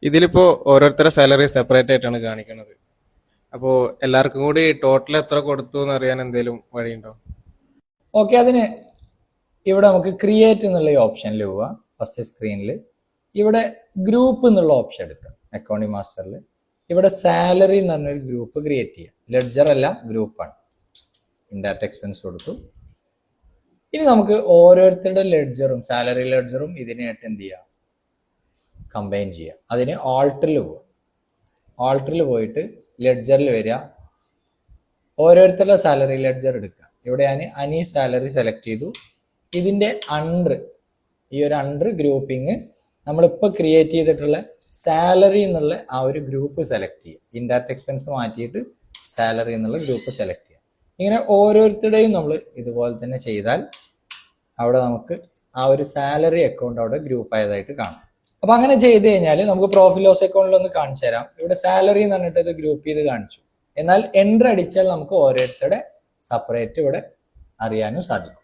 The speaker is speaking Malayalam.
ഇതിലിപ്പോ ഓരോരുത്തരുടെ സാലറി സെപ്പറേറ്റ് ആയിട്ടാണ് കാണിക്കുന്നത്. അപ്പോ എല്ലാവർക്കും കൂടി ടോട്ടൽ എത്ര കൊടുത്തു എന്ന് അറിയാൻ എന്തെങ്കിലും വഴിയുണ്ടോ? ഓക്കെ, അതിന് ഇവിടെ നമുക്ക് ക്രിയേറ്റ് എന്നുള്ള ഈ ഓപ്ഷനിൽ പോവുക. ഫസ്റ്റ് സ്ക്രീനിൽ ഇവിടെ ഗ്രൂപ്പ് എന്നുള്ള ഓപ്ഷൻ എടുക്കുക. അക്കൗണ്ടിങ് മാസ്റ്ററിൽ ഇവിടെ സാലറി എന്ന് പറഞ്ഞൊരു ഗ്രൂപ്പ് ക്രിയേറ്റ് ചെയ്യുക. ലെഡ്ജർ അല്ല, ഗ്രൂപ്പാണ്. ഇൻഡയറക്റ്റ് എക്സ്പെൻസ് കൊടുത്തു. ഇനി നമുക്ക് ഓരോരുത്തരുടെ ലെഡ്ജറും സാലറി ലെഡ്ജറും ഇതിനായിട്ട് എന്ത് ചെയ്യുക, കമ്പൈൻ ചെയ്യുക. അതിന് ആൾട്ടറിൽ പോവുക. ആൾട്ടറിൽ പോയിട്ട് ലെഡ്ജറിൽ വരിക, ഓരോരുത്തരുടെ സാലറി ലെഡ്ജർ എടുക്കുക. ഇവിടെ ഞാൻ അനി സാലറി സെലക്ട് ചെയ്തു. ഇതിൻ്റെ അണ്ടർ, ഈ ഒരു അണ്ടർ ഗ്രൂപ്പിങ് നമ്മളിപ്പോൾ ക്രിയേറ്റ് ചെയ്തിട്ടുള്ള സാലറി എന്നുള്ള ആ ഒരു ഗ്രൂപ്പ് സെലക്ട് ചെയ്യുക. ഇൻഡയറക്റ്റ് എക്സ്പെൻസ് മാറ്റിയിട്ട് സാലറി എന്നുള്ള ഗ്രൂപ്പ് സെലക്ട് ചെയ്യുക. ഇങ്ങനെ ഓരോരുത്തരുടെയും നമ്മൾ ഇതുപോലെ തന്നെ ചെയ്താൽ അവിടെ നമുക്ക് ആ ഒരു സാലറി അക്കൗണ്ട് അവിടെ ഗ്രൂപ്പ് ആയതായിട്ട് കാണാം. അപ്പൊ അങ്ങനെ ചെയ്ത് കഴിഞ്ഞാൽ നമുക്ക് പ്രോഫിറ്റ് ലോസ് അക്കൗണ്ടിൽ ഒന്ന് കാണിച്ചു തരാം. ഇവിടെ സാലറി എന്ന് പറഞ്ഞിട്ട് ഇത് ഗ്രൂപ്പ് ചെയ്ത് കാണിച്ചു. എന്നാൽ എൻട്രി അടിച്ചാൽ നമുക്ക് ഓരോരുത്തരുടെ സെപ്പറേറ്റ് ഇവിടെ അറിയാനും സാധിക്കും.